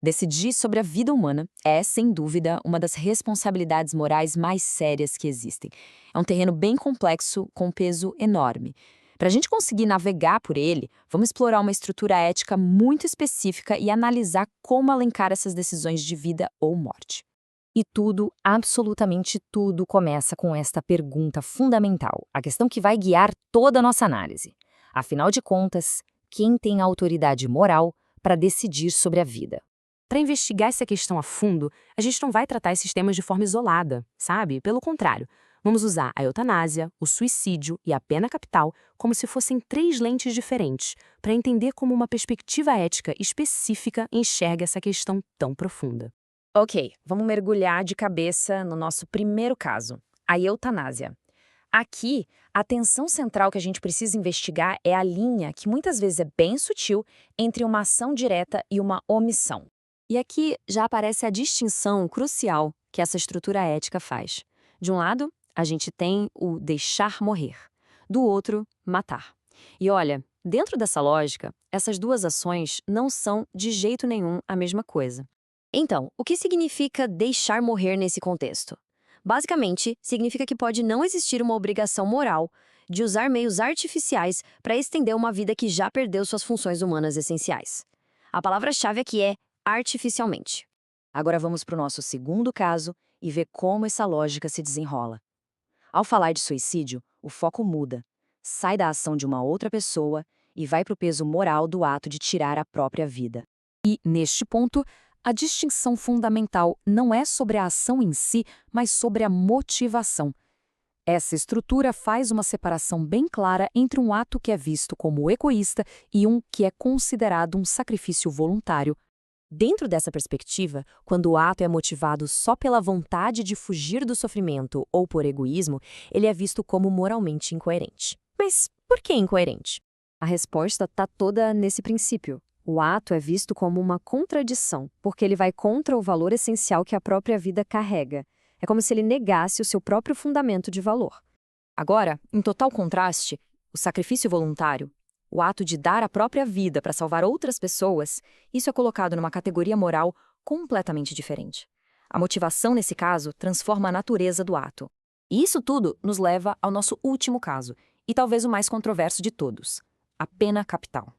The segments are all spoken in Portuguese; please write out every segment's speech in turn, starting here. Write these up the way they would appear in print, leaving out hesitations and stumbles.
Decidir sobre a vida humana é, sem dúvida, uma das responsabilidades morais mais sérias que existem. É um terreno bem complexo, com um peso enorme. Para a gente conseguir navegar por ele, vamos explorar uma estrutura ética muito específica e analisar como alencar essas decisões de vida ou morte. E tudo, absolutamente tudo, começa com esta pergunta fundamental, a questão que vai guiar toda a nossa análise. Afinal de contas, quem tem a autoridade moral para decidir sobre a vida? Para investigar essa questão a fundo, a gente não vai tratar esses temas de forma isolada, sabe? Pelo contrário, vamos usar a eutanásia, o suicídio e a pena capital como se fossem três lentes diferentes, para entender como uma perspectiva ética específica enxerga essa questão tão profunda. Ok, vamos mergulhar de cabeça no nosso primeiro caso, a eutanásia. Aqui, a tensão central que a gente precisa investigar é a linha, que muitas vezes é bem sutil, entre uma ação direta e uma omissão. E aqui já aparece a distinção crucial que essa estrutura ética faz. De um lado, a gente tem o deixar morrer. Do outro, matar. E olha, dentro dessa lógica, essas duas ações não são de jeito nenhum a mesma coisa. Então, o que significa deixar morrer nesse contexto? Basicamente, significa que pode não existir uma obrigação moral de usar meios artificiais para estender uma vida que já perdeu suas funções humanas essenciais. A palavra-chave aqui é artificialmente. Agora vamos para o nosso segundo caso e ver como essa lógica se desenrola. Ao falar de suicídio, o foco muda, sai da ação de uma outra pessoa e vai para o peso moral do ato de tirar a própria vida. E, neste ponto, a distinção fundamental não é sobre a ação em si, mas sobre a motivação. Essa estrutura faz uma separação bem clara entre um ato que é visto como egoísta e um que é considerado um sacrifício voluntário. Dentro dessa perspectiva, quando o ato é motivado só pela vontade de fugir do sofrimento ou por egoísmo, ele é visto como moralmente incoerente. Mas por que incoerente? A resposta está toda nesse princípio. O ato é visto como uma contradição, porque ele vai contra o valor essencial que a própria vida carrega. É como se ele negasse o seu próprio fundamento de valor. Agora, em total contraste, o sacrifício voluntário, o ato de dar a própria vida para salvar outras pessoas, isso é colocado numa categoria moral completamente diferente. A motivação, nesse caso, transforma a natureza do ato. E isso tudo nos leva ao nosso último caso, e talvez o mais controverso de todos, a pena capital.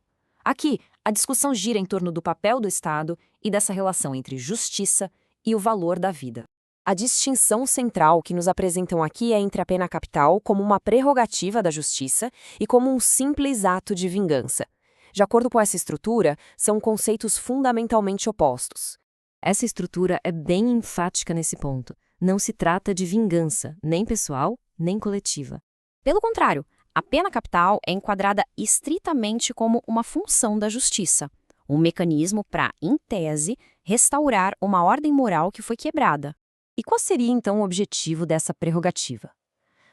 Aqui, a discussão gira em torno do papel do Estado e dessa relação entre justiça e o valor da vida. A distinção central que nos apresentam aqui é entre a pena capital como uma prerrogativa da justiça e como um simples ato de vingança. De acordo com essa estrutura, são conceitos fundamentalmente opostos. Essa estrutura é bem enfática nesse ponto. Não se trata de vingança, nem pessoal, nem coletiva. Pelo contrário, a pena capital é enquadrada estritamente como uma função da justiça, um mecanismo para, em tese, restaurar uma ordem moral que foi quebrada. E qual seria, então, o objetivo dessa prerrogativa?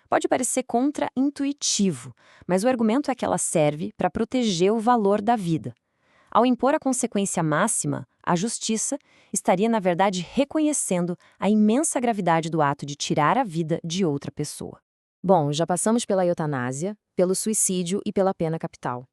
Pode parecer contra-intuitivo, mas o argumento é que ela serve para proteger o valor da vida. Ao impor a consequência máxima, a justiça estaria, na verdade, reconhecendo a imensa gravidade do ato de tirar a vida de outra pessoa. Bom, já passamos pela eutanásia, pelo suicídio e pela pena capital.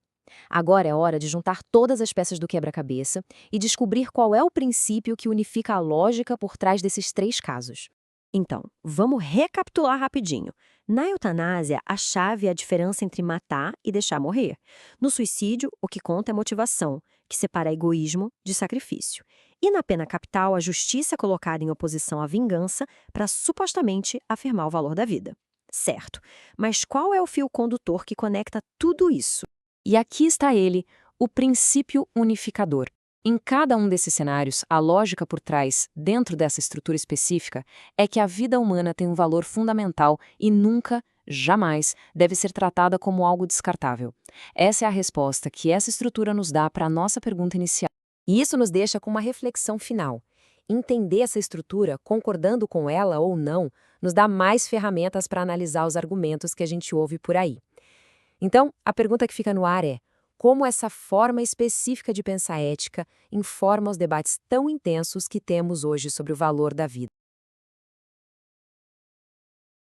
Agora é hora de juntar todas as peças do quebra-cabeça e descobrir qual é o princípio que unifica a lógica por trás desses três casos. Então, vamos recapitular rapidinho. Na eutanásia, a chave é a diferença entre matar e deixar morrer. No suicídio, o que conta é motivação, que separa egoísmo de sacrifício. E na pena capital, a justiça é colocada em oposição à vingança para supostamente afirmar o valor da vida. Certo, mas qual é o fio condutor que conecta tudo isso? E aqui está ele, o princípio unificador. Em cada um desses cenários, a lógica por trás, dentro dessa estrutura específica, é que a vida humana tem um valor fundamental e nunca, jamais, deve ser tratada como algo descartável. Essa é a resposta que essa estrutura nos dá para a nossa pergunta inicial. E isso nos deixa com uma reflexão final. Entender essa estrutura, concordando com ela ou não, nos dá mais ferramentas para analisar os argumentos que a gente ouve por aí. Então, a pergunta que fica no ar é: como essa forma específica de pensar ética informa os debates tão intensos que temos hoje sobre o valor da vida?